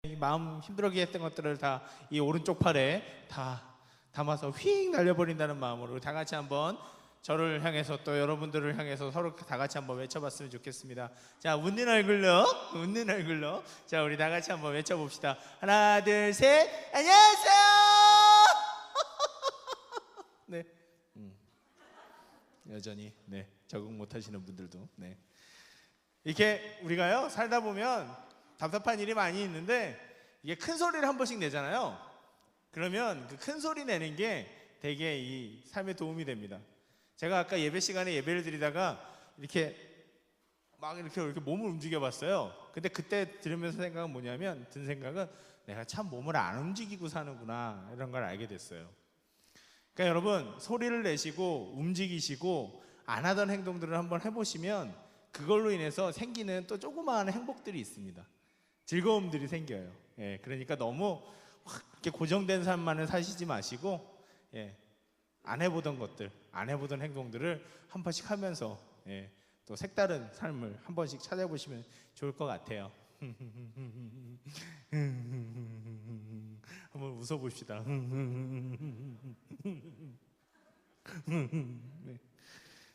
마음 힘들게 했던 것들을 다 이 오른쪽 팔에 다 담아서 휙 날려버린다는 마음으로 다 같이 한번 저를 향해서 또 여러분들을 향해서 서로 다 같이 한번 외쳐봤으면 좋겠습니다. 자, 웃는 얼굴로 자, 우리 다 같이 한번 외쳐봅시다. 하나, 둘, 셋. 안녕하세요. 네, 여전히 적응 못하시는 분들도 이렇게 우리가요 살다 보면 답답한 일이 많이 있는데 이게 큰 소리를 한 번씩 내잖아요. 그러면 그 큰 소리 내는 게 되게 이 삶에 도움이 됩니다. 제가 아까 예배 시간에 예배를 드리다가 이렇게 막 이렇게 몸을 움직여 봤어요. 근데 그때 들으면서 든 생각은 내가 참 몸을 안 움직이고 사는구나, 이런 걸 알게 됐어요. 그러니까 여러분, 소리를 내시고 움직이시고 안 하던 행동들을 한번 해보시면 그걸로 인해서 생기는 또 조그마한 행복들이 있습니다. 즐거움들이 생겨요. 그러니까 너무 이렇게 고정된 삶만을 사시지 마시고 안 해보던 것들, 안 해보던 행동들을 한 번씩 하면서 또 색다른 삶을 한 번씩 찾아보시면 좋을 것 같아요. 한번 웃어봅시다.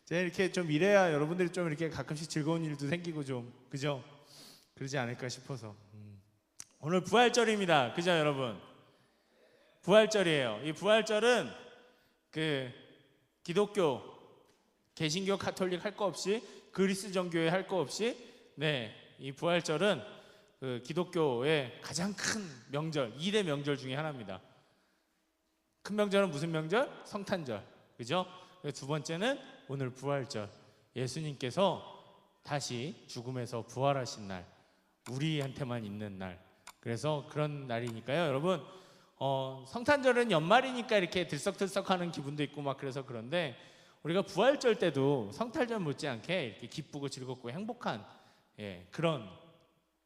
제가 이렇게 좀 이래야 여러분들이 좀 이렇게 가끔씩 즐거운 일도 생기고 좀 그죠? 그러지 않을까 싶어서. 오늘 부활절입니다. 그죠, 여러분? 부활절이에요. 이 부활절은 그 기독교, 개신교, 가톨릭 할 거 없이, 그리스 정교회 할 거 없이 이 부활절은 그 기독교의 가장 큰 명절, 2대 명절 중에 하나입니다. 큰 명절은 무슨 명절? 성탄절. 그죠? 두 번째는 오늘 부활절. 예수님께서 다시 죽음에서 부활하신 날, 우리한테만 있는 날. 그래서 그런 날이니까요, 여러분. 성탄절은 연말이니까 이렇게 들썩들썩하는 기분도 있고 막 그래서 그런데 우리가 부활절 때도 성탄절 못지않게 이렇게 기쁘고 즐겁고 행복한 그런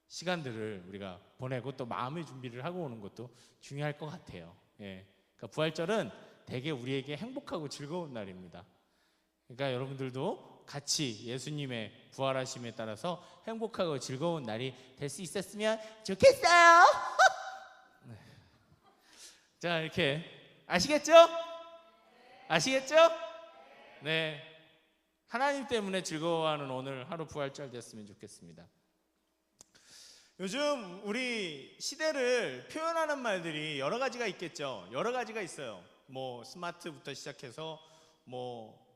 시간들을 우리가 보내고 또 마음의 준비를 하고 오는 것도 중요할 것 같아요. 그러니까 부활절은 되게 우리에게 행복하고 즐거운 날입니다. 그러니까 여러분들도 같이 예수님의 부활하심에 따라서 행복하고 즐거운 날이 될 수 있었으면 좋겠어요. 자, 이렇게 아시겠죠? 네, 하나님 때문에 즐거워하는 오늘 하루 부활절 됐으면 좋겠습니다. 요즘 우리 시대를 표현하는 말들이 여러 가지가 있겠죠. 여러 가지가 있어요. 뭐 스마트부터 시작해서 뭐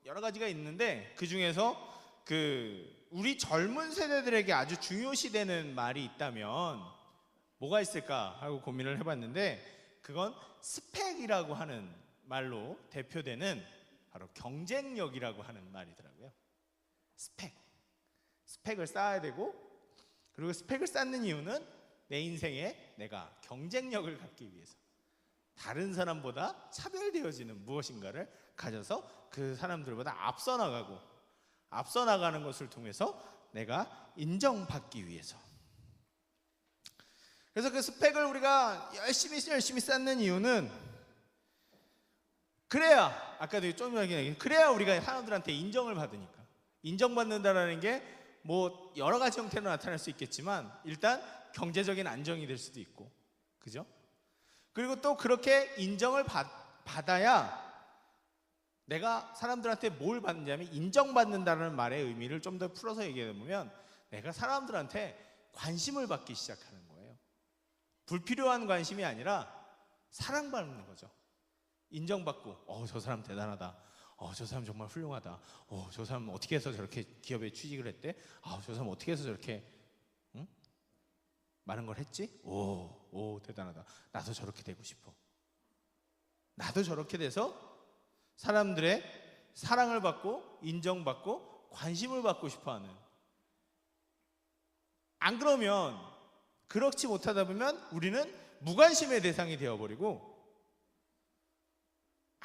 여러 가지가 있는데 그 중에서 우리 젊은 세대들에게 아주 중요시되는 말이 있다면 뭐가 있을까 하고 고민을 해봤는데 그건 스펙이라고 하는 말로 대표되는 바로 경쟁력이라고 하는 말이더라고요. 스펙을 쌓아야 되고, 그리고 스펙을 쌓는 이유는 내 인생에 내가 경쟁력을 갖기 위해서 다른 사람보다 차별되어지는 무엇인가를 가져서 그 사람들보다 앞서 나가는 것을 통해서 내가 인정받기 위해서. 그래서 그 스펙을 우리가 열심히 쌓는 이유는 그래야, 아까도 좀 얘기했는데, 그래야 우리가 사람들한테 인정을 받으니까. 인정받는다라는 게 뭐 여러 가지 형태로 나타날 수 있겠지만 일단 경제적인 안정이 될 수도 있고, 그죠? 그리고 또 그렇게 인정을 받아야 내가 사람들한테 뭘 받느냐면, 인정받는다는 말의 의미를 좀 더 풀어서 얘기해 보면 내가 사람들한테 관심을 받기 시작하는 거예요. 불필요한 관심이 아니라 사랑받는 거죠. 인정받고, 저 사람 대단하다. 저 사람 정말 훌륭하다. 저 사람 어떻게 해서 저렇게 기업에 취직을 했대? 저 사람 어떻게 해서 저렇게 많은 걸 했지? 대단하다. 나도 저렇게 되고 싶어. 나도 저렇게 돼서 사람들의 사랑을 받고 인정받고 관심을 받고 싶어하는. 안 그러면, 그렇지 못하다 보면 우리는 무관심의 대상이 되어버리고,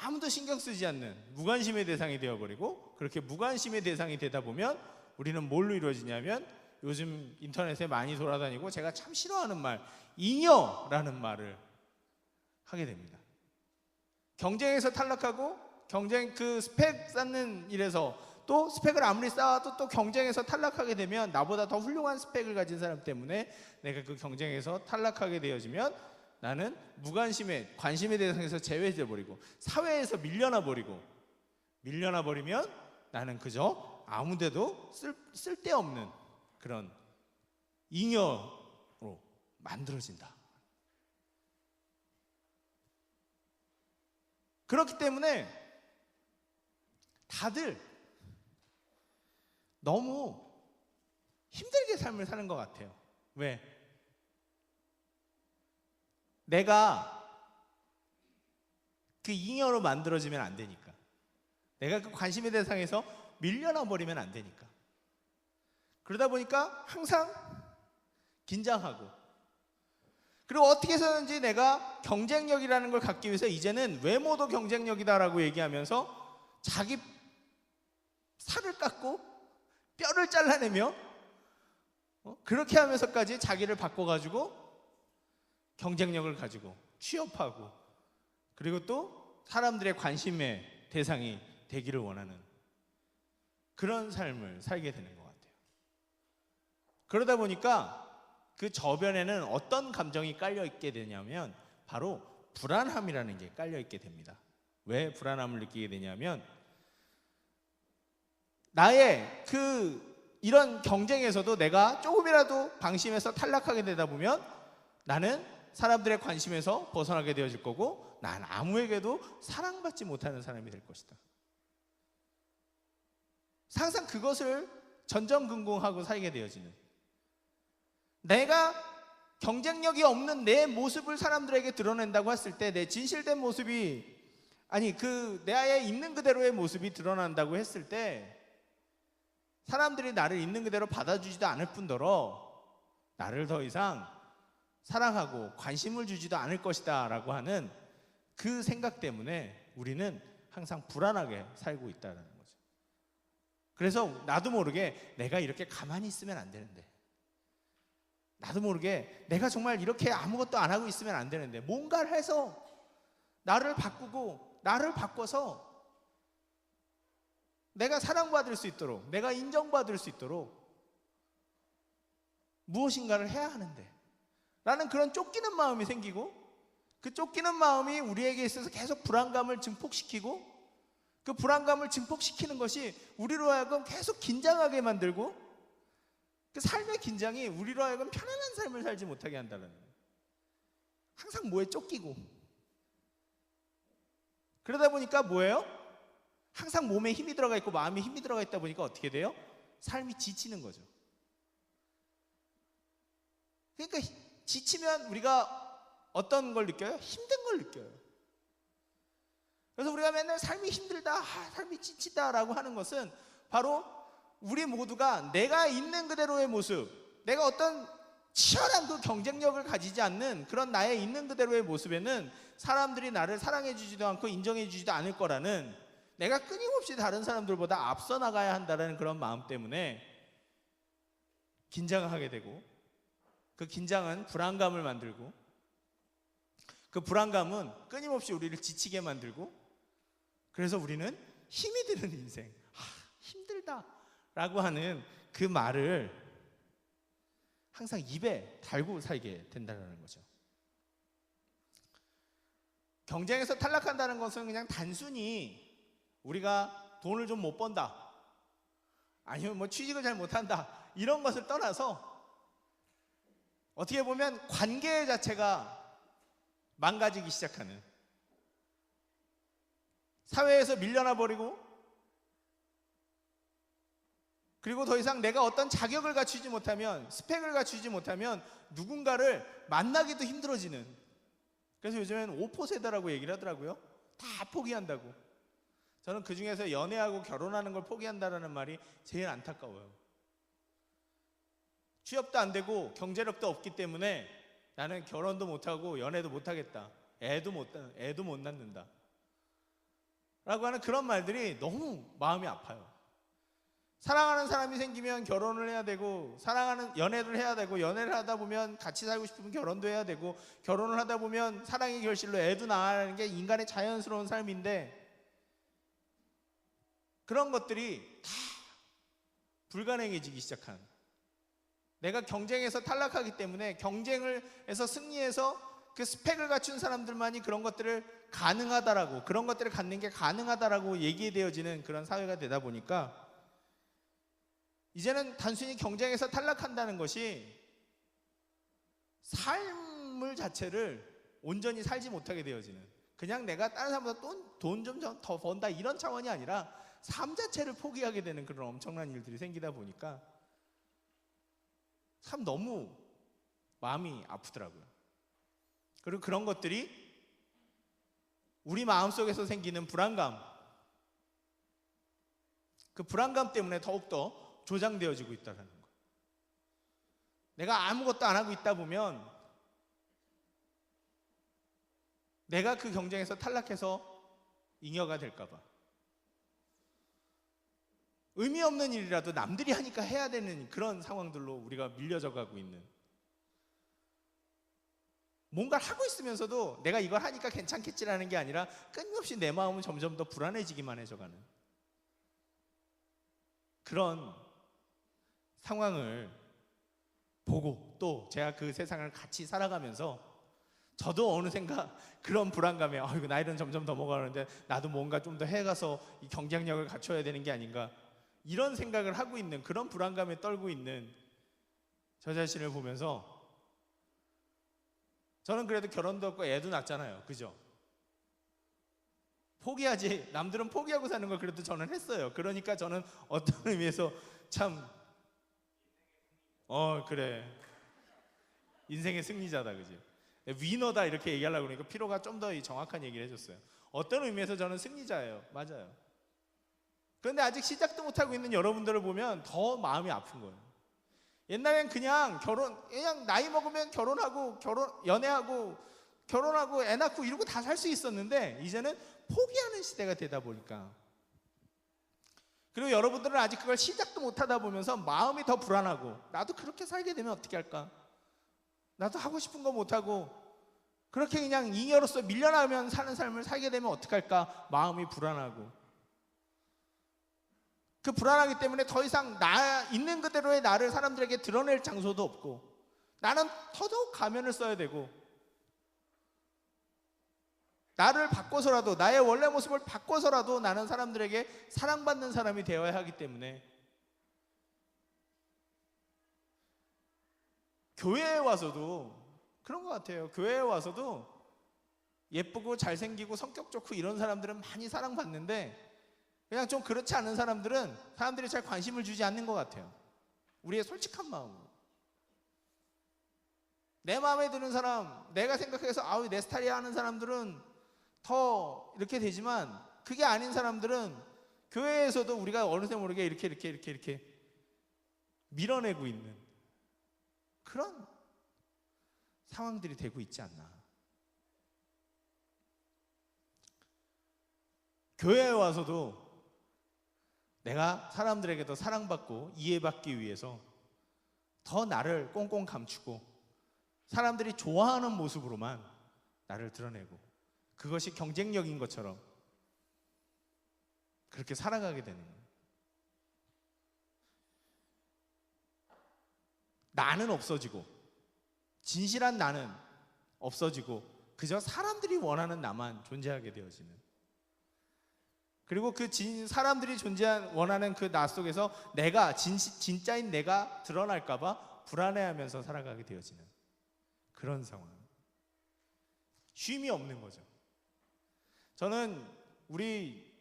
아무도 신경 쓰지 않는 무관심의 대상이 되어버리고, 그렇게 무관심의 대상이 되다 보면 우리는 뭘로 이루어지냐면, 요즘 인터넷에 많이 돌아다니고 제가 참 싫어하는 말, 잉여라는 말을 하게 됩니다. 경쟁에서 탈락하고 그 스펙 쌓는 일에서 또 스펙을 아무리 쌓아도 또 경쟁에서 탈락하게 되면 나보다 더 훌륭한 스펙을 가진 사람 때문에 내가 그 경쟁에서 탈락하게 되어지면 나는 무관심의 관심의 대상에서 제외돼 버리고 사회에서 밀려나 버리면 나는 그저 아무데도 쓸데없는 그런 잉여로 만들어진다. 그렇기 때문에 다들 너무 힘들게 삶을 사는 것 같아요. 왜? 내가 그 잉여로 만들어지면 안 되니까. 내가 그 관심의 대상에서 밀려나 버리면 안 되니까. 그러다 보니까 항상 긴장하고, 그리고 어떻게 해서든지 내가 경쟁력이라는 걸 갖기 위해서 이제는 외모도 경쟁력이다라고 얘기하면서 자기 살을 깎고 뼈를 잘라내며 그렇게 하면서까지 자기를 바꿔가지고 경쟁력을 가지고 취업하고, 그리고 또 사람들의 관심의 대상이 되기를 원하는 그런 삶을 살게 되는 것 같아요. 그러다 보니까 그 저변에는 어떤 감정이 깔려 있게 되냐면 바로 불안함이라는 게 깔려 있게 됩니다. 왜 불안함을 느끼게 되냐면 나의 이런 경쟁에서도 내가 조금이라도 방심해서 탈락하게 되다 보면 나는 사람들의 관심에서 벗어나게 되어질 거고, 난 아무에게도 사랑받지 못하는 사람이 될 것이다. 항상 그것을 전전긍긍하고 살게 되어지는, 내가 경쟁력이 없는 내 모습을 사람들에게 드러낸다고 했을 때, 내 진실된 모습이 내 아예 있는 그대로의 모습이 드러난다고 했을 때 사람들이 나를 있는 그대로 받아주지도 않을 뿐더러 나를 더 이상 사랑하고 관심을 주지도 않을 것이다 라고 하는 그 생각 때문에 우리는 항상 불안하게 살고 있다는 거죠. 그래서 나도 모르게 내가 이렇게 가만히 있으면 안 되는데, 나도 모르게 내가 정말 이렇게 아무것도 안 하고 있으면 안 되는데, 뭔가를 해서 나를 바꾸고 나를 바꿔서 내가 사랑받을 수 있도록, 내가 인정받을 수 있도록 무엇인가를 해야 하는데 라는 그런 쫓기는 마음이 생기고, 그 쫓기는 마음이 우리에게 있어서 계속 불안감을 증폭시키고, 그 불안감을 증폭시키는 것이 우리로 하여금 계속 긴장하게 만들고, 그 삶의 긴장이 우리로 하여금 편안한 삶을 살지 못하게 한다는 거예요. 항상 뭐에 쫓기고, 그러다 보니까 뭐예요? 항상 몸에 힘이 들어가 있고 마음에 힘이 들어가 있다 보니까 어떻게 돼요? 삶이 지치는 거죠. 그러니까 지치면 우리가 어떤 걸 느껴요? 힘든 걸 느껴요. 그래서 우리가 맨날 삶이 힘들다, 삶이 지치다 라고 하는 것은 바로 우리 모두가 내가 있는 그대로의 모습, 내가 어떤 치열한 그 경쟁력을 가지지 않는 그런 나의 있는 그대로의 모습에는 사람들이 나를 사랑해 주지도 않고 인정해 주지도 않을 거라는, 내가 끊임없이 다른 사람들보다 앞서 나가야 한다는 그런 마음 때문에 긴장을 하게 되고, 그 긴장은 불안감을 만들고, 그 불안감은 끊임없이 우리를 지치게 만들고, 그래서 우리는 힘이 드는 인생, 힘들다 라고 하는 그 말을 항상 입에 달고 살게 된다는 거죠. 경쟁에서 탈락한다는 것은 그냥 단순히 우리가 돈을 좀 못 번다, 아니면 뭐 취직을 잘 못한다, 이런 것을 떠나서 어떻게 보면 관계 자체가 망가지기 시작하는, 사회에서 밀려나 버리고, 그리고 더 이상 내가 어떤 자격을 갖추지 못하면, 스펙을 갖추지 못하면 누군가를 만나기도 힘들어지는, 그래서 요즘엔 5포 세대라고 얘기를 하더라고요. 다 포기한다고. 저는 그 중에서 연애하고 결혼하는 걸 포기한다는 말이 제일 안타까워요. 취업도 안 되고 경제력도 없기 때문에 나는 결혼도 못하고 연애도 못하겠다, 애도 못 낳는다 라고 하는 그런 말들이 너무 마음이 아파요. 사랑하는 사람이 생기면 결혼을 해야 되고, 연애를 해야 되고, 연애를 하다 보면 같이 살고 싶으면 결혼도 해야 되고, 결혼을 하다 보면 사랑의 결실로 애도 낳아야 하는 게 인간의 자연스러운 삶인데, 그런 것들이 다 불가능해지기 시작한, 내가 경쟁에서 탈락하기 때문에 경쟁을 해서 승리해서 그 스펙을 갖춘 사람들만이 그런 것들을 가능하다라고, 그런 것들을 갖는 게 가능하다라고 얘기되어지는 그런 사회가 되다 보니까 이제는 단순히 경쟁에서 탈락한다는 것이 삶을 자체를 온전히 살지 못하게 되어지는, 그냥 내가 다른 사람보다 돈 좀 더 번다 이런 차원이 아니라 삶 자체를 포기하게 되는 그런 엄청난 일들이 생기다 보니까 참 너무 마음이 아프더라고요. 그리고 그런 것들이 우리 마음속에서 생기는 불안감, 그 불안감 때문에 더욱더 조장되어지고 있다는 거. 내가 아무것도 안 하고 있다 보면 내가 그 경쟁에서 탈락해서 잉여가 될까 봐, 의미 없는 일이라도 남들이 하니까 해야 되는 그런 상황들로 우리가 밀려져 가고 있는, 뭔가를 하고 있으면서도 내가 이걸 하니까 괜찮겠지라는 게 아니라 끊임없이 내 마음은 점점 더 불안해지기만 해져가는 그런 상황을 보고, 또 제가 그 세상을 같이 살아가면서 저도 어느샌가 그런 불안감에 이거 나이는 점점 더 먹어가는데 나도 뭔가 좀 더 해가서 이 경쟁력을 갖춰야 되는 게 아닌가, 이런 생각을 하고 있는, 그런 불안감에 떨고 있는 저 자신을 보면서 저는 그래도 결혼도 했고 애도 낳았잖아요. 그죠? 포기하지, 남들은 포기하고 사는 걸 그래도 저는 했어요. 그러니까 저는 어떤 의미에서 참 그래, 인생의 승리자다, 그지? 위너다 이렇게 얘기하려고 그러니까 피로가 좀 더 정확한 얘기를 해줬어요. 어떤 의미에서 저는 승리자예요. 맞아요. 그런데 아직 시작도 못하고 있는 여러분들을 보면 더 마음이 아픈 거예요. 옛날엔 그냥 나이 먹으면 결혼하고 연애하고 결혼하고 애 낳고 이러고 다 살 수 있었는데 이제는 포기하는 시대가 되다 보니까, 그리고 여러분들은 아직 그걸 시작도 못하다 보면서 마음이 더 불안하고, 나도 그렇게 살게 되면 어떻게 할까, 나도 하고 싶은 거 못하고 그렇게 그냥 잉여로서 밀려나면 사는 삶을 살게 되면 어떡할까, 마음이 불안하고, 그 불안하기 때문에 더 이상 나 있는 그대로의 나를 사람들에게 드러낼 장소도 없고, 나는 더더욱 가면을 써야 되고, 나를 바꿔서라도, 나의 원래 모습을 바꿔서라도 나는 사람들에게 사랑받는 사람이 되어야 하기 때문에 교회에 와서도 그런 것 같아요. 교회에 와서도 예쁘고 잘생기고 성격 좋고 이런 사람들은 많이 사랑받는데, 그냥 좀 그렇지 않은 사람들은 사람들이 잘 관심을 주지 않는 것 같아요. 우리의 솔직한 마음으로. 내 마음에 드는 사람, 내가 생각해서 내 스타일이야 하는 사람들은 더 이렇게 되지만, 그게 아닌 사람들은 교회에서도 우리가 어느새 모르게 이렇게 밀어내고 있는 그런 상황들이 되고 있지 않나. 교회에 와서도 내가 사람들에게 더 사랑받고 이해받기 위해서 더 나를 꽁꽁 감추고 사람들이 좋아하는 모습으로만 나를 드러내고, 그것이 경쟁력인 것처럼 그렇게 살아가게 되는 거예요. 나는 없어지고, 진실한 나는 없어지고, 그저 사람들이 원하는 나만 존재하게 되어지는, 그리고 그 사람들이 원하는 그 나 속에서 내가 진짜인 내가 드러날까봐 불안해하면서 살아가게 되어지는 그런 상황. 쉼이 없는 거죠. 저는 우리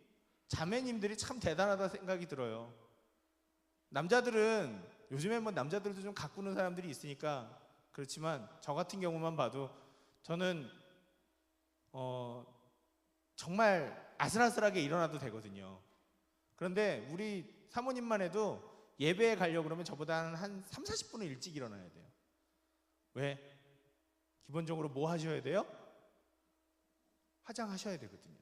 자매님들이 참 대단하다 생각이 들어요. 남자들은 요즘에 남자들도 좀 가꾸는 사람들이 있으니까 그렇지만, 저 같은 경우만 봐도 저는 정말 아슬아슬하게 일어나도 되거든요. 그런데 우리 사모님만 해도 예배에 가려고 그러면 저보다 한 30-40분은 일찍 일어나야 돼요. 왜? 기본적으로 뭐 하셔야 돼요? 화장하셔야 되거든요.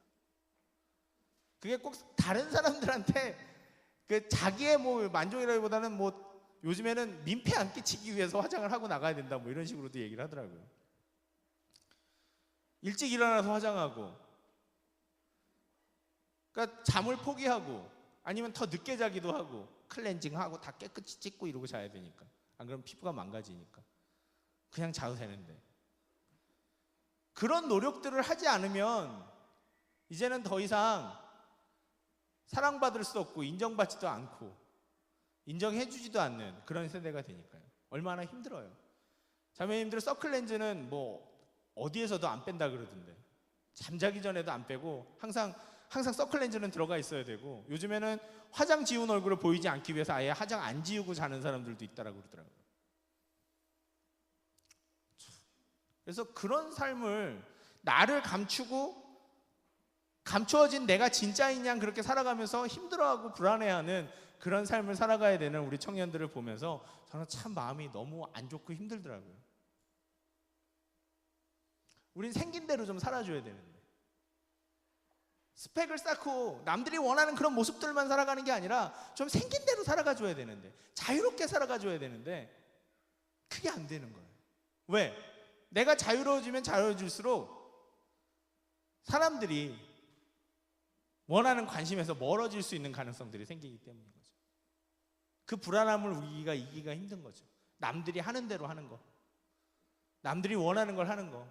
그게 꼭 다른 사람들한테 그 자기의 만족이라기보다는 요즘에는 민폐 안 끼치기 위해서 화장을 하고 나가야 된다 이런 식으로도 얘기를 하더라고요. 일찍 일어나서 화장하고, 그러니까 잠을 포기하고 아니면 더 늦게 자기도 하고 클렌징하고 다 깨끗이 씻고 이러고 자야 되니까. 안 그러면 피부가 망가지니까. 그냥 자도 되는데. 그런 노력들을 하지 않으면 이제는 더 이상 사랑받을 수 없고 인정받지도 않고 인정해주지도 않는 그런 세대가 되니까요. 얼마나 힘들어요. 자매님들 서클렌즈는 뭐 어디에서도 안 뺀다 그러던데, 잠자기 전에도 안 빼고 항상 서클렌즈는 들어가 있어야 되고, 요즘에는 화장 지운 얼굴을 보이지 않기 위해서 아예 화장 안 지우고 자는 사람들도 있다라고 그러더라고요. 그래서 그런 삶을 나를 감추어진 내가 진짜인 양 그렇게 살아가면서 힘들어하고 불안해하는 그런 삶을 살아가야 되는 우리 청년들을 보면서 저는 참 마음이 너무 안 좋고 힘들더라고요. 우린 생긴 대로 좀 살아줘야 되는데, 스펙을 쌓고 남들이 원하는 그런 모습들만 살아가는 게 아니라 좀 생긴 대로 살아가줘야 되는데, 자유롭게 살아가줘야 되는데 그게 안 되는 거예요. 왜? 내가 자유로워지면 자유로워질수록 사람들이 원하는 관심에서 멀어질 수 있는 가능성들이 생기기 때문인 거죠. 그 불안함을 우리가 이기기가 힘든 거죠. 남들이 하는 대로 하는 거, 남들이 원하는 걸 하는 거.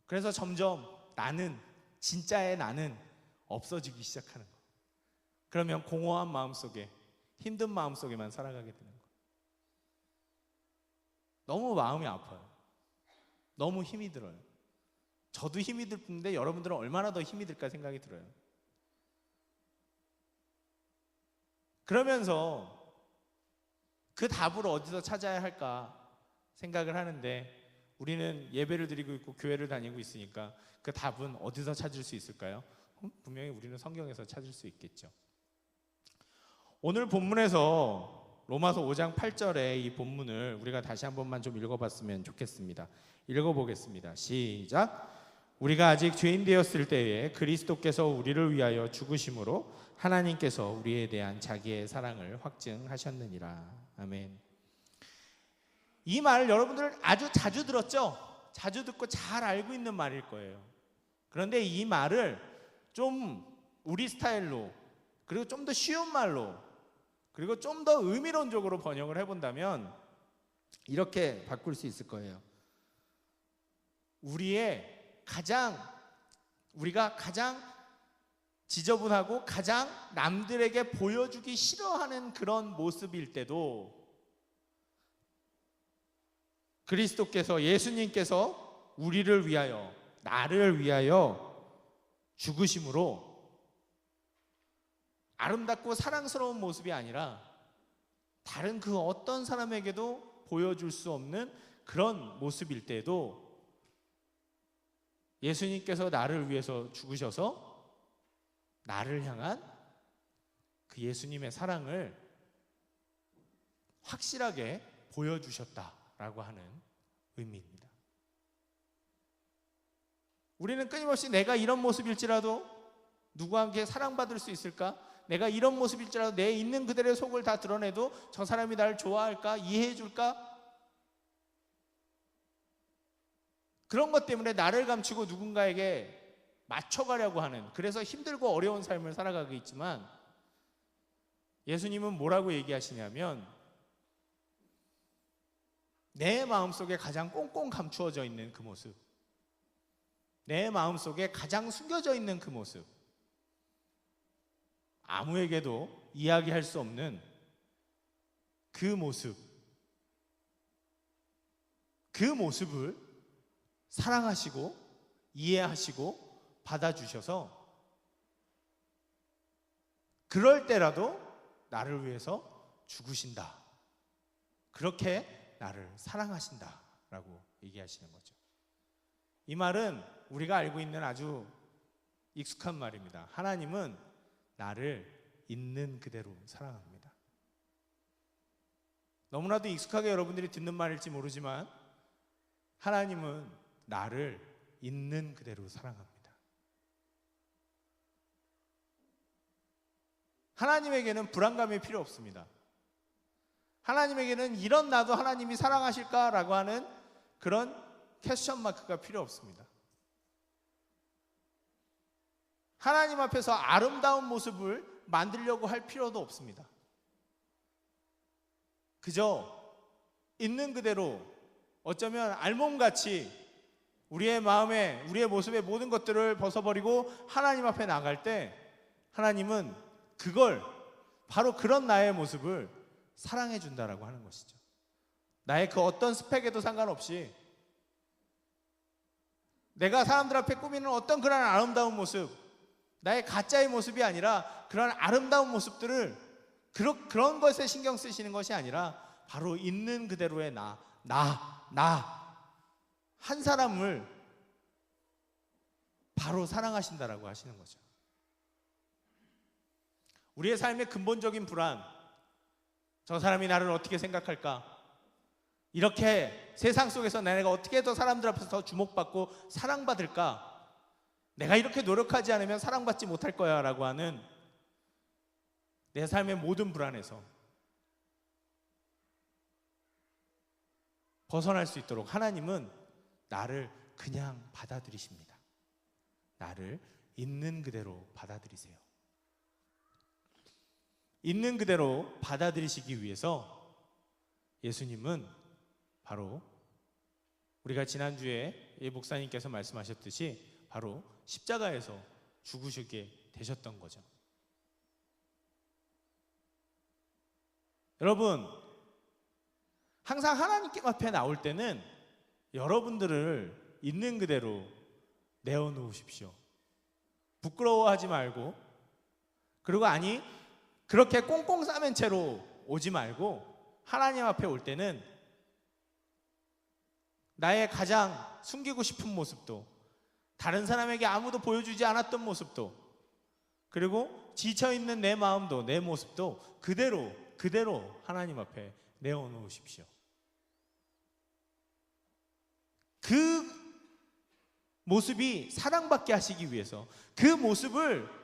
그래서 점점 진짜의 나는 없어지기 시작하는 거. 그러면 공허한 마음속에, 힘든 마음속에만 살아가게 되는 거. 너무 마음이 아파요. 너무 힘이 들어요. 저도 힘이 드는데 여러분들은 얼마나 더 힘이 들까 생각이 들어요. 그러면서 그 답을 어디서 찾아야 할까 생각을 하는데, 우리는 예배를 드리고 있고 교회를 다니고 있으니까 그 답은 어디서 찾을 수 있을까요? 분명히 우리는 성경에서 찾을 수 있겠죠. 오늘 본문에서 로마서 5장 8절의 이 본문을 우리가 다시 한 번만 좀 읽어봤으면 좋겠습니다. 읽어보겠습니다. 시작. 우리가 아직 죄인 되었을 때에 그리스도께서 우리를 위하여 죽으심으로 하나님께서 우리에 대한 자기의 사랑을 확증하셨느니라. 아멘. 이 말 여러분들 아주 자주 들었죠? 자주 듣고 잘 알고 있는 말일 거예요. 그런데 이 말을 좀 우리 스타일로, 그리고 좀 더 쉬운 말로, 그리고 좀 더 의미론적으로 번역을 해본다면 이렇게 바꿀 수 있을 거예요. 우리가 가장 지저분하고 가장 남들에게 보여주기 싫어하는 그런 모습일 때도 그리스도께서, 예수님께서 우리를 위하여, 나를 위하여 죽으심으로 아름답고 사랑스러운 모습이 아니라 다른 그 어떤 사람에게도 보여줄 수 없는 그런 모습일 때도 예수님께서 나를 위해서 죽으셔서 나를 향한 그 예수님의 사랑을 확실하게 보여주셨다라고 하는 의미입니다. 우리는 끊임없이 내가 이런 모습일지라도 누구에게 사랑받을 수 있을까? 내가 이런 모습일지라도 내 있는 그대로의 속을 다 드러내도 저 사람이 나를 좋아할까? 이해해 줄까? 그런 것 때문에 나를 감추고 누군가에게 맞춰가려고 하는, 그래서 힘들고 어려운 삶을 살아가고 있지만, 예수님은 뭐라고 얘기하시냐면 내 마음속에 가장 꽁꽁 감추어져 있는 그 모습, 내 마음속에 가장 숨겨져 있는 그 모습, 아무에게도 이야기할 수 없는 그 모습, 그 모습을 사랑하시고 이해하시고 받아주셔서 그럴 때라도 나를 위해서 죽으신다, 그렇게 나를 사랑하신다 라고 얘기하시는 거죠. 이 말은 우리가 알고 있는 아주 익숙한 말입니다. 하나님은 나를 있는 그대로 사랑합니다. 너무나도 익숙하게 여러분들이 듣는 말일지 모르지만 하나님은 나를 있는 그대로 사랑합니다. 하나님에게는 불안감이 필요 없습니다. 하나님에게는 이런 나도 하나님이 사랑하실까라고 하는 그런 퀘스천 마크가 필요 없습니다. 하나님 앞에서 아름다운 모습을 만들려고 할 필요도 없습니다. 그저 있는 그대로 어쩌면 알몸같이 우리의 마음에, 우리의 모습의 모든 것들을 벗어버리고 하나님 앞에 나갈 때 하나님은 그걸, 바로 그런 나의 모습을 사랑해 준다라고 하는 것이죠. 나의 그 어떤 스펙에도 상관없이 내가 사람들 앞에 꾸미는 어떤 그런 아름다운 모습, 나의 가짜의 모습이 아니라 그런 아름다운 모습들을 그런 것에 신경 쓰시는 것이 아니라 바로 있는 그대로의 한 사람을 바로 사랑하신다라고 하시는 거죠. 우리의 삶의 근본적인 불안, 저 사람이 나를 어떻게 생각할까? 이렇게 세상 속에서 내가 어떻게 더 사람들 앞에서 더 주목받고 사랑받을까? 내가 이렇게 노력하지 않으면 사랑받지 못할 거야 라고 하는 내 삶의 모든 불안에서 벗어날 수 있도록 하나님은 나를 그냥 받아들이십니다. 나를 있는 그대로 받아들이세요. 있는 그대로 받아들이시기 위해서 예수님은 바로 우리가 지난주에 이 목사님께서 말씀하셨듯이 바로 십자가에서 죽으시게 되셨던 거죠. 여러분, 항상 하나님 앞에 나올 때는 여러분들을 있는 그대로 내어놓으십시오. 부끄러워하지 말고, 그리고 그렇게 꽁꽁 싸맨 채로 오지 말고 하나님 앞에 올 때는 나의 가장 숨기고 싶은 모습도, 다른 사람에게 아무도 보여주지 않았던 모습도, 그리고 지쳐있는 내 마음도, 내 모습도 그대로 하나님 앞에 내어놓으십시오. 그 모습이 사랑받게 하시기 위해서, 그 모습을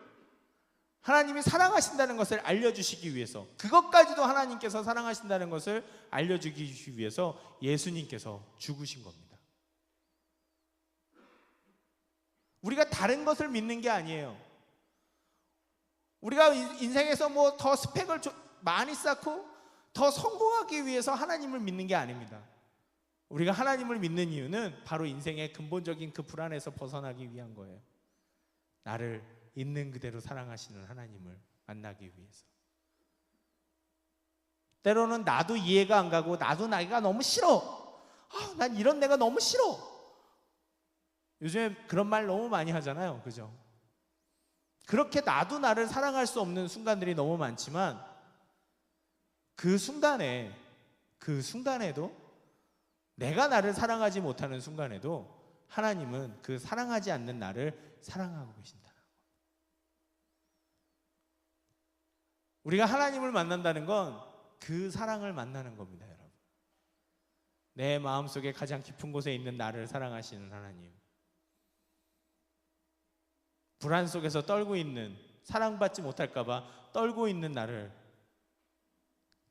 하나님이 사랑하신다는 것을 알려주시기 위해서, 그것까지도 하나님께서 사랑하신다는 것을 알려주기 위해서 예수님께서 죽으신 겁니다. 우리가 다른 것을 믿는 게 아니에요. 우리가 인생에서 뭐 더 스펙을 많이 쌓고 더 성공하기 위해서 하나님을 믿는 게 아닙니다. 우리가 하나님을 믿는 이유는 바로 인생의 근본적인 그 불안에서 벗어나기 위한 거예요. 나를 있는 그대로 사랑하시는 하나님을 만나기 위해서. 때로는 나도 이해가 안 가고 나도 나이가 너무 싫어. 난 이런 내가 너무 싫어. 요즘에 그런 말 너무 많이 하잖아요. 그죠? 그렇게 나도 나를 사랑할 수 없는 순간들이 너무 많지만 그 순간에도 내가 나를 사랑하지 못하는 순간에도 하나님은 그 사랑하지 않는 나를 사랑하고 계신다. 우리가 하나님을 만난다는 건 그 사랑을 만나는 겁니다, 여러분. 내 마음속에 가장 깊은 곳에 있는 나를 사랑하시는 하나님. 불안 속에서 떨고 있는, 사랑받지 못할까 봐 떨고 있는 나를,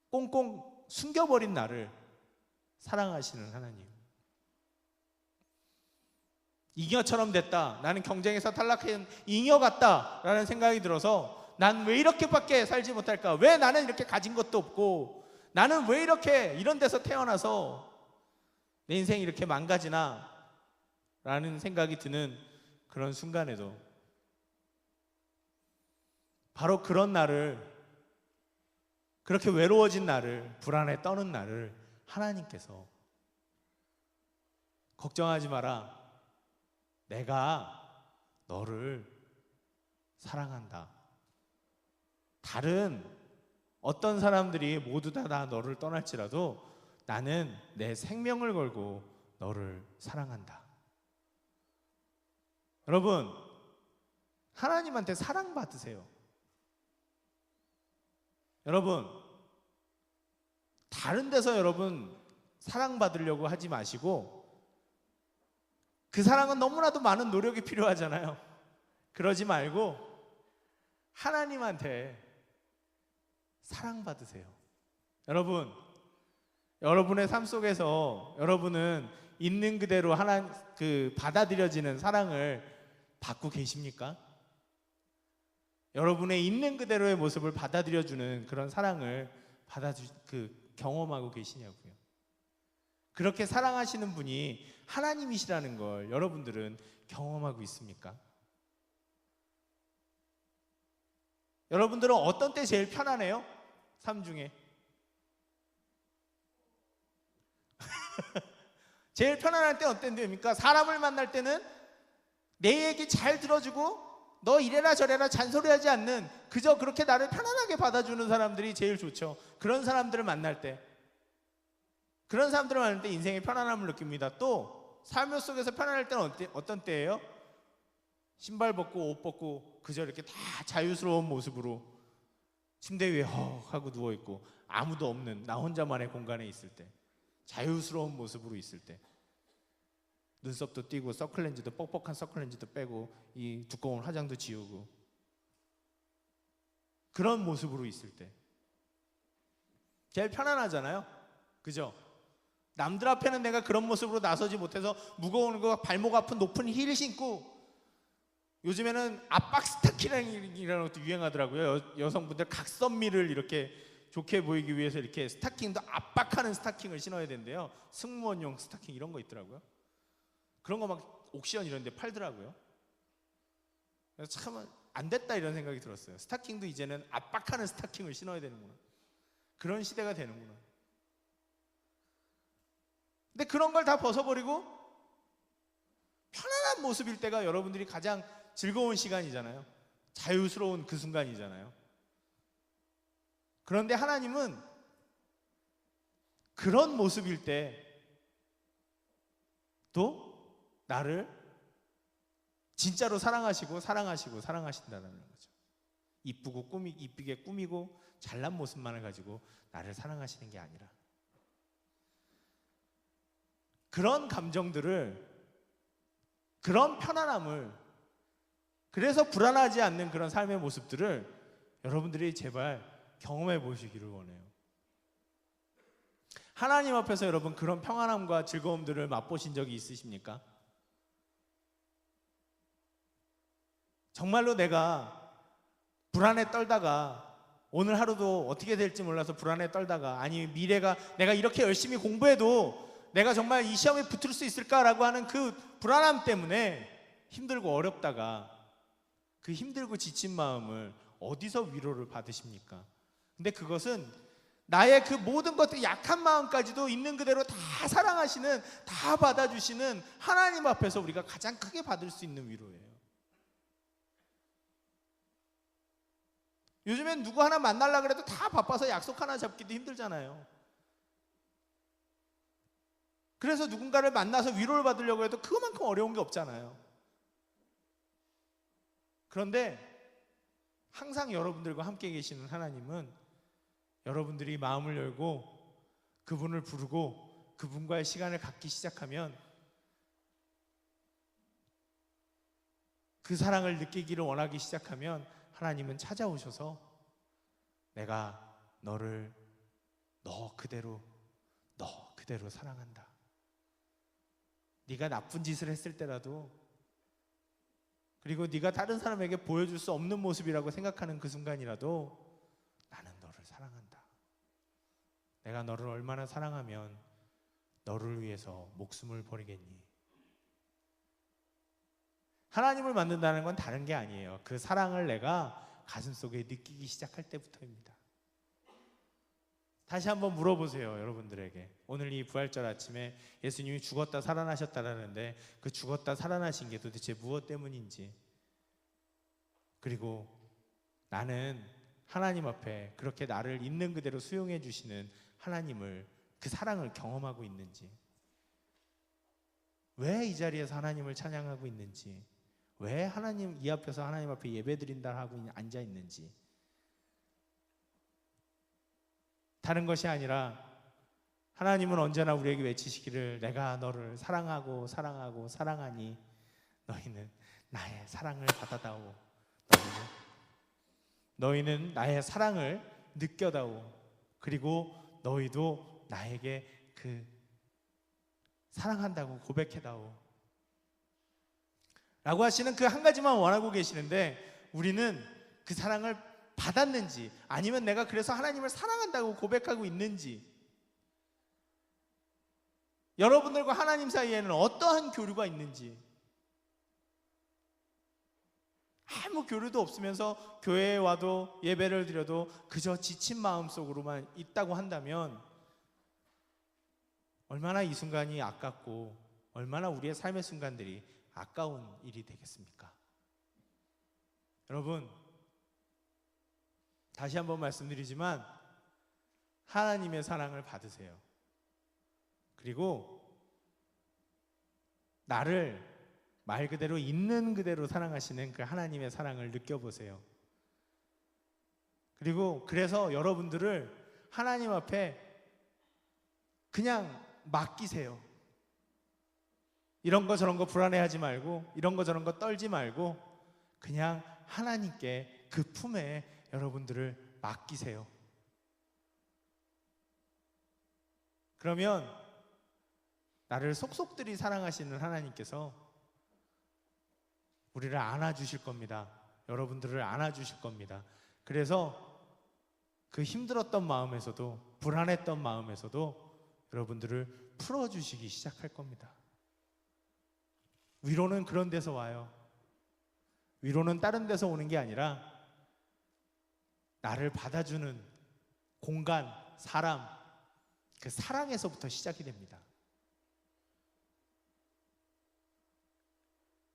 꽁꽁 숨겨버린 나를 사랑하시는 하나님. 잉여처럼 됐다, 나는 경쟁에서 탈락한 잉여 같다 라는 생각이 들어서 난 왜 이렇게밖에 살지 못할까? 왜 나는 이렇게 가진 것도 없고, 나는 왜 이렇게 이런 데서 태어나서 내 인생이 이렇게 망가지나 라는 생각이 드는 그런 순간에도 바로 그런 나를, 그렇게 외로워진 나를, 불안에 떠는 나를 하나님께서 걱정하지 마라, 내가 너를 사랑한다. 다른 어떤 사람들이 모두 다 너를 떠날지라도 나는 내 생명을 걸고 너를 사랑한다. 여러분, 하나님한테 사랑받으세요. 여러분, 다른 데서 여러분 사랑받으려고 하지 마시고, 그 사랑은 너무나도 많은 노력이 필요하잖아요. 그러지 말고 하나님한테 사랑받으세요. 여러분, 여러분의 삶 속에서 여러분은 있는 그대로 받아들여지는 사랑을 받고 계십니까? 여러분의 있는 그대로의 모습을 받아들여주는 그런 사랑을 경험하고 계시냐고요. 그렇게 사랑하시는 분이 하나님이시라는 걸 여러분들은 경험하고 있습니까? 여러분들은 어떤 때 제일 편안해요? 삶 중에 제일 편안할 때 어떤 때입니까? 사람을 만날 때는 내 얘기 잘 들어주고 너 이래라 저래라 잔소리하지 않는, 그저 그렇게 나를 편안하게 받아주는 사람들이 제일 좋죠. 그런 사람들을 만날 때 인생의 편안함을 느낍니다. 또 삶 속에서 편안할 때는 어떤 때예요? 신발 벗고 옷 벗고 그저 이렇게 다 자유스러운 모습으로 침대 위에 헉 하고 누워있고 아무도 없는 나 혼자만의 공간에 있을 때, 자유스러운 모습으로 있을 때, 눈썹도 띄고 선클렌즈도 뻑뻑한 선클렌즈도 빼고 이 두꺼운 화장도 지우고 그런 모습으로 있을 때 제일 편안하잖아요. 그죠? 남들 앞에는 내가 그런 모습으로 나서지 못해서 무거운 거 발목 아픈 높은 힐 신고, 요즘에는 압박 스타킹이라는 것도 유행하더라고요. 여성분들 각선미를 이렇게 좋게 보이기 위해서 이렇게 스타킹도 압박하는 스타킹을 신어야 된대요. 승무원용 스타킹 이런 거 있더라고요. 그런 거 막 옥시원 이런 데 팔더라고요. 그래서 참 안 됐다 이런 생각이 들었어요. 스타킹도 이제는 압박하는 스타킹을 신어야 되는구나. 그런 시대가 되는구나. 근데 그런 걸 다 벗어버리고 편안한 모습일 때가 여러분들이 가장 즐거운 시간이잖아요. 자유스러운 그 순간이잖아요. 그런데 하나님은 그런 모습일 때 또 나를 진짜로 사랑하신다는 거죠. 이쁘게 꾸미고 잘난 모습만을 가지고 나를 사랑하시는 게 아니라, 그런 감정들을, 그런 편안함을, 그래서 불안하지 않는 그런 삶의 모습들을 여러분들이 제발 경험해 보시기를 원해요. 하나님 앞에서 여러분 그런 평안함과 즐거움들을 맛보신 적이 있으십니까? 정말로 내가 불안에 떨다가 오늘 하루도 어떻게 될지 몰라서 불안에 떨다가, 아니 미래가 내가 이렇게 열심히 공부해도 내가 정말 이 시험에 붙을 수 있을까라고 하는 그 불안함 때문에 힘들고 어렵다가 그 힘들고 지친 마음을 어디서 위로를 받으십니까? 근데 그것은 나의 그 모든 것들, 약한 마음까지도 있는 그대로 다 사랑하시는, 다 받아주시는 하나님 앞에서 우리가 가장 크게 받을 수 있는 위로예요. 요즘엔 누구 하나 만나려고 그래도 다 바빠서 약속 하나 잡기도 힘들잖아요. 그래서 누군가를 만나서 위로를 받으려고 해도 그거만큼 어려운 게 없잖아요. 그런데 항상 여러분들과 함께 계시는 하나님은 여러분들이 마음을 열고 그분을 부르고 그분과의 시간을 갖기 시작하면 그 사랑을 느끼기를 원하기 시작하면 하나님은 찾아오셔서 내가 너를 너 그대로 사랑한다. 네가 나쁜 짓을 했을 때라도, 그리고 네가 다른 사람에게 보여줄 수 없는 모습이라고 생각하는 그 순간이라도 나는 너를 사랑한다. 내가 너를 얼마나 사랑하면 너를 위해서 목숨을 버리겠니? 하나님을 만든다는 건 다른 게 아니에요. 그 사랑을 내가 가슴속에 느끼기 시작할 때부터입니다. 다시 한번 물어보세요, 여러분들에게. 오늘 이 부활절 아침에 예수님이 죽었다 살아나셨다라는데 그 죽었다 살아나신 게 도대체 무엇 때문인지, 그리고 나는 하나님 앞에 그렇게 나를 있는 그대로 수용해 주시는 하나님을, 그 사랑을 경험하고 있는지, 왜 이 자리에서 하나님을 찬양하고 있는지, 왜 하나님 이 앞에서 하나님 앞에 예배드린다 하고 앉아 있는지, 다른 것이 아니라 하나님은 언제나 우리에게 외치시기를 내가 너를 사랑하고 사랑하니 너희는 나의 사랑을 받아다오. 너희는 나의 사랑을 느껴다오. 그리고 너희도 나에게 그 사랑한다고 고백해다오 라고 하시는 그 한 가지만 원하고 계시는데, 우리는 그 사랑을 받았는지, 아니면 내가 그래서 하나님을 사랑한다고 고백하고 있는지, 여러분들과 하나님 사이에는 어떠한 교류가 있는지, 아무 교류도 없으면서 교회에 와도 예배를 드려도 그저 지친 마음속으로만 있다고 한다면 얼마나 이 순간이 아깝고 얼마나 우리의 삶의 순간들이 아까운 일이 되겠습니까? 여러분, 다시 한번 말씀드리지만 하나님의 사랑을 받으세요. 그리고 나를 말 그대로 있는 그대로 사랑하시는 그 하나님의 사랑을 느껴보세요. 그리고 그래서 여러분들을 하나님 앞에 그냥 맡기세요. 이런 거 저런 거 불안해하지 말고, 이런 거 저런 거 떨지 말고, 그냥 하나님께 그 품에 여러분들을 맡기세요. 그러면 나를 속속들이 사랑하시는 하나님께서 우리를 안아주실 겁니다. 여러분들을 안아주실 겁니다. 그래서 그 힘들었던 마음에서도, 불안했던 마음에서도 여러분들을 풀어주시기 시작할 겁니다. 위로는 그런 데서 와요. 위로는 다른 데서 오는 게 아니라 나를 받아주는 공간, 사람, 그 사랑에서부터 시작이 됩니다.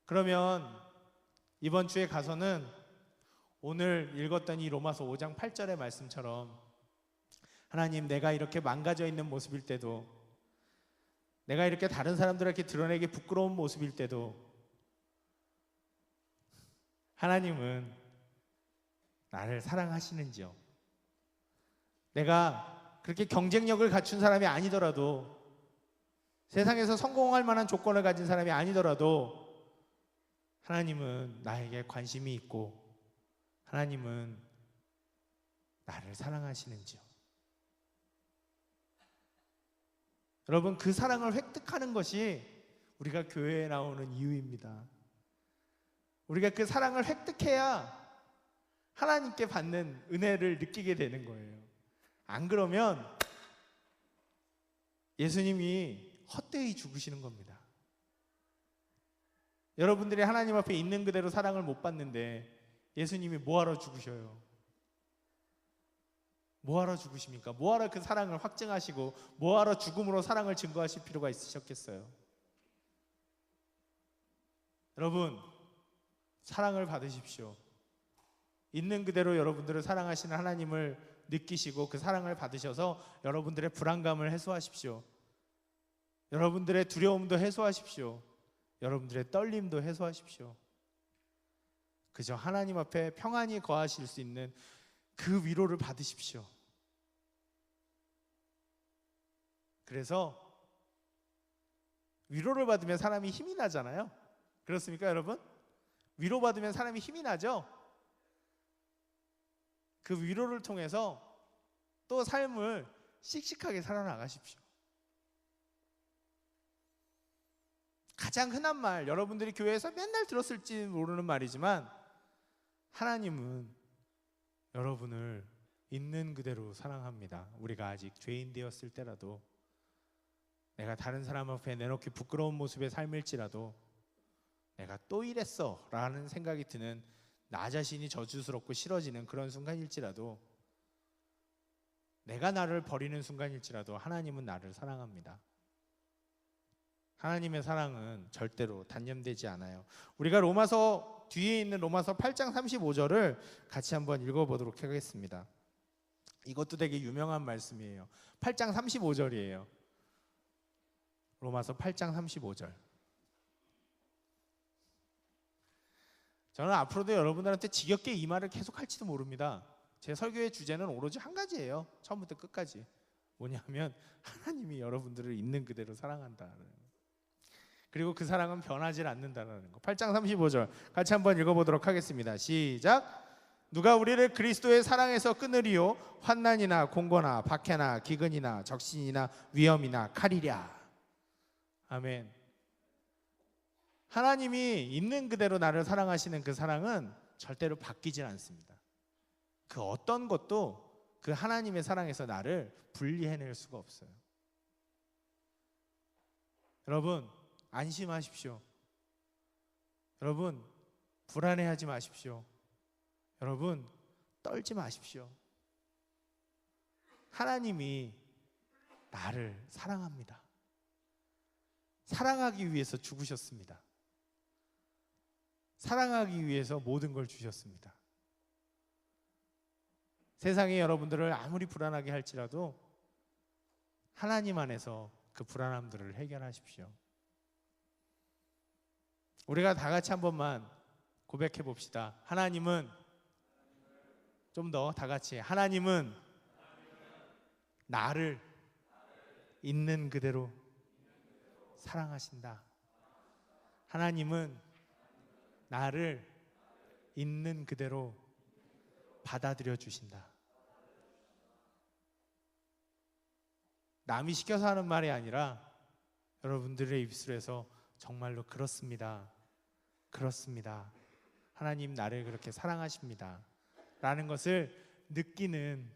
그러면 이번 주에 가서는 오늘 읽었던 이 로마서 5장 8절의 말씀처럼 하나님, 내가 이렇게 망가져 있는 모습일 때도, 내가 이렇게 다른 사람들에게 드러내기 부끄러운 모습일 때도 하나님은 나를 사랑하시는지요? 내가 그렇게 경쟁력을 갖춘 사람이 아니더라도, 세상에서 성공할 만한 조건을 가진 사람이 아니더라도 하나님은 나에게 관심이 있고 하나님은 나를 사랑하시는지요? 여러분, 그 사랑을 획득하는 것이 우리가 교회에 나오는 이유입니다. 우리가 그 사랑을 획득해야 하나님께 받는 은혜를 느끼게 되는 거예요. 안 그러면 예수님이 헛되이 죽으시는 겁니다. 여러분들이 하나님 앞에 있는 그대로 사랑을 못 받는데 예수님이 뭐하러 죽으셔요? 뭐하러 죽으십니까? 뭐하러 그 사랑을 확증하시고 뭐하러 죽음으로 사랑을 증거하실 필요가 있으셨겠어요? 여러분, 사랑을 받으십시오. 있는 그대로 여러분들을 사랑하시는 하나님을 느끼시고 그 사랑을 받으셔서 여러분들의 불안감을 해소하십시오. 여러분들의 두려움도 해소하십시오. 여러분들의 떨림도 해소하십시오. 그저 하나님 앞에 평안히 거하실 수 있는 그 위로를 받으십시오. 그래서 위로를 받으면 사람이 힘이 나잖아요. 그렇습니까, 여러분? 위로받으면 사람이 힘이 나죠? 그 위로를 통해서 또 삶을 씩씩하게 살아나가십시오. 가장 흔한 말, 여러분들이 교회에서 맨날 들었을지 모르는 말이지만 하나님은 여러분을 있는 그대로 사랑합니다. 우리가 아직 죄인 되었을 때라도, 내가 다른 사람 앞에 내놓기 부끄러운 모습의 삶일지라도, 내가 또 이랬어 라는 생각이 드는, 나 자신이 저주스럽고 싫어지는 그런 순간일지라도, 내가 나를 버리는 순간일지라도 하나님은 나를 사랑합니다. 하나님의 사랑은 절대로 단념되지 않아요. 우리가 로마서 뒤에 있는 로마서 8장 35절을 같이 한번 읽어보도록 하겠습니다. 이것도 되게 유명한 말씀이에요. 8장 35절이에요. 로마서 8장 35절. 저는 앞으로도 여러분들한테 지겹게 이 말을 계속 할지도 모릅니다. 제 설교의 주제는 오로지 한 가지예요. 처음부터 끝까지. 뭐냐면 하나님이 여러분들을 있는 그대로 사랑한다는 거. 그리고 그 사랑은 변하지 않는다는 거. 8장 35절 같이 한번 읽어보도록 하겠습니다. 시작. 누가 우리를 그리스도의 사랑에서 끊으리요? 환난이나 공고나 박해나 기근이나 적신이나 위험이나 칼이랴. 아멘. 하나님이 있는 그대로 나를 사랑하시는 그 사랑은 절대로 바뀌질 않습니다. 그 어떤 것도 그 하나님의 사랑에서 나를 분리해낼 수가 없어요. 여러분, 안심하십시오. 여러분, 불안해하지 마십시오. 여러분, 떨지 마십시오. 하나님이 나를 사랑합니다. 사랑하기 위해서 죽으셨습니다. 사랑하기 위해서 모든 걸 주셨습니다. 세상이 여러분들을 아무리 불안하게 할지라도 하나님 안에서 그 불안함들을 해결하십시오. 우리가 다 같이 한 번만 고백해 봅시다. 하나님은, 좀 더 다 같이, 하나님은 나를 있는 그대로 사랑하신다. 하나님은 나를 있는 그대로 받아들여 주신다. 남이 시켜서 하는 말이 아니라 여러분들의 입술에서 정말로 그렇습니다. 그렇습니다. 하나님 나를 그렇게 사랑하십니다. 라는 것을 느끼는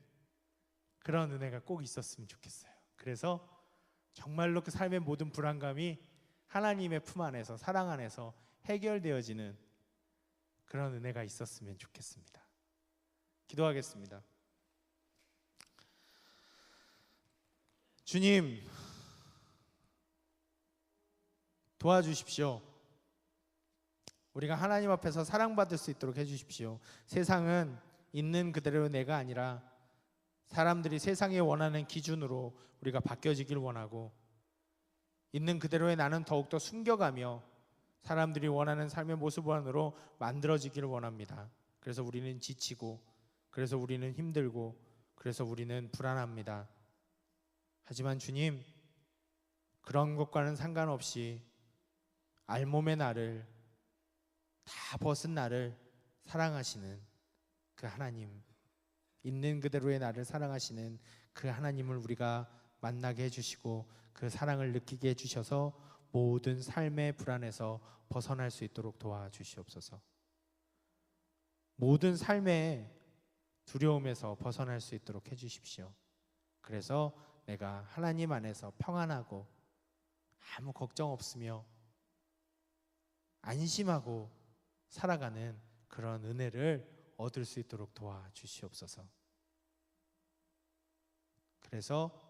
그런 은혜가 꼭 있었으면 좋겠어요. 그래서 정말로 그 삶의 모든 불안감이 하나님의 품 안에서, 사랑 안에서 해결되어지는 그런 은혜가 있었으면 좋겠습니다. 기도하겠습니다. 주님, 도와주십시오. 우리가 하나님 앞에서 사랑받을 수 있도록 해주십시오. 세상은 있는 그대로 내가 아니라 사람들이 세상이 원하는 기준으로 우리가 바뀌어지길 원하고, 있는 그대로의 나는 더욱더 숨겨가며 사람들이 원하는 삶의 모습으로 만들어지기를 원합니다. 그래서 우리는 지치고, 그래서 우리는 힘들고, 그래서 우리는 불안합니다. 하지만 주님, 그런 것과는 상관없이 알몸의 나를, 다 벗은 나를 사랑하시는 그 하나님, 있는 그대로의 나를 사랑하시는 그 하나님을 우리가 만나게 해주시고 그 사랑을 느끼게 해주셔서 모든 삶의 불안에서 벗어날 수 있도록 도와주시옵소서. 모든 삶의 두려움에서 벗어날 수 있도록 해주십시오. 그래서 내가 하나님 안에서 평안하고 아무 걱정 없으며 안심하고 살아가는 그런 은혜를 얻을 수 있도록 도와주시옵소서. 그래서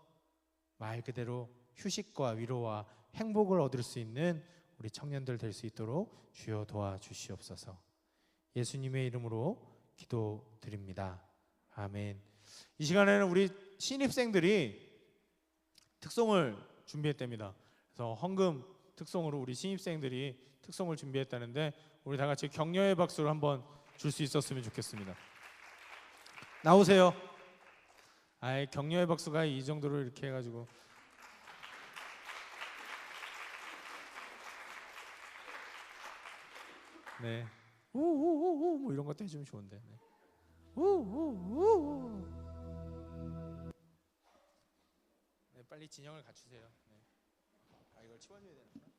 말 그대로 휴식과 위로와 행복을 얻을 수 있는 우리 청년들 될 수 있도록 주여 도와주시옵소서. 예수님의 이름으로 기도드립니다. 아멘. 이 시간에는 우리 신입생들이 특송을 준비했답니다. 그래서 헌금 특송으로 우리 신입생들이 특송을 준비했다는데 우리 다 같이 격려의 박수를 한번 줄 수 있었으면 좋겠습니다. 나오세요. 아이, 격려의 박수가 이 정도로 이렇게 해가지고 네, 우우우우 뭐 이런 것도 해주면 좋은데. 네. 우우우우. 네, 빨리 진영을 갖추세요. 네. 아, 이걸 치워줘야 되나?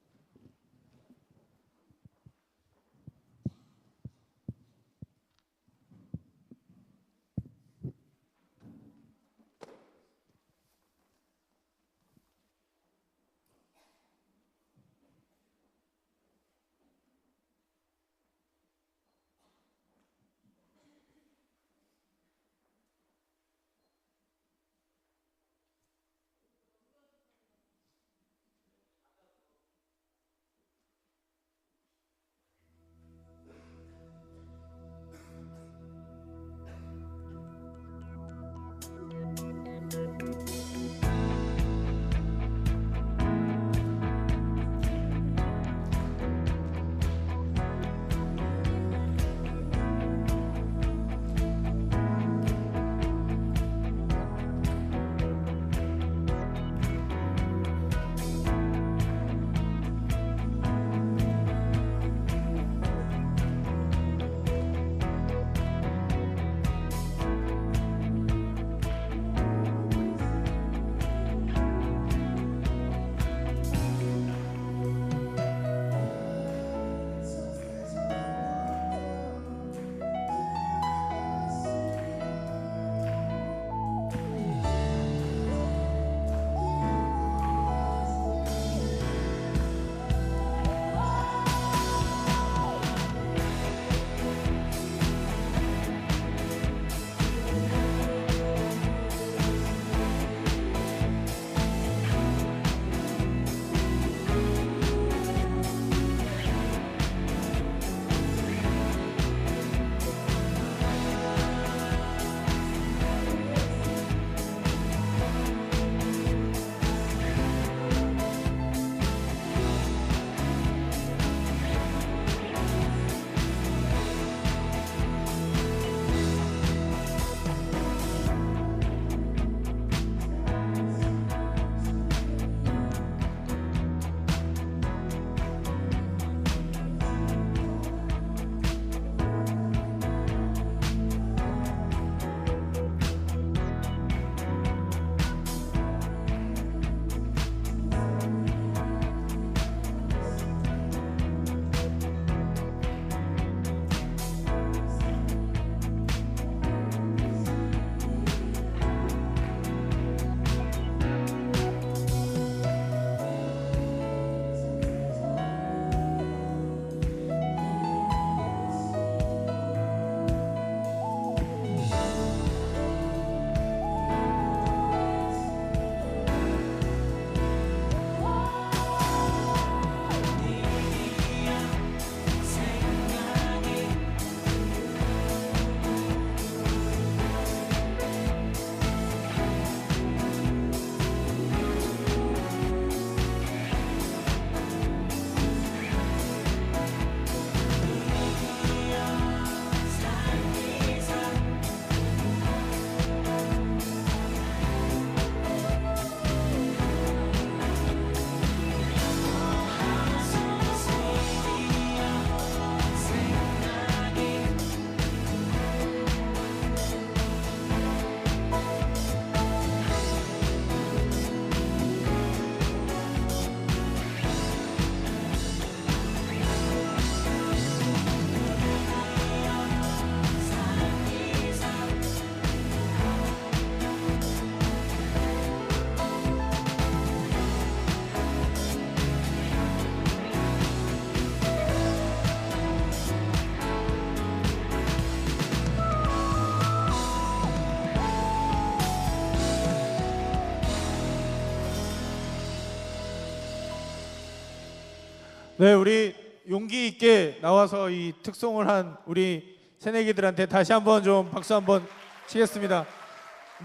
네, 우리 용기 있게 나와서 이 특송을 한 우리 새내기들한테 다시 한번 좀 박수 한번 치겠습니다.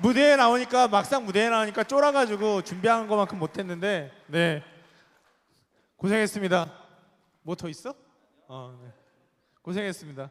무대에 나오니까 막상 무대에 나오니까 쫄아가지고 준비한 것만큼 못했는데 네 고생했습니다. 뭐 더 있어? 네. 고생했습니다.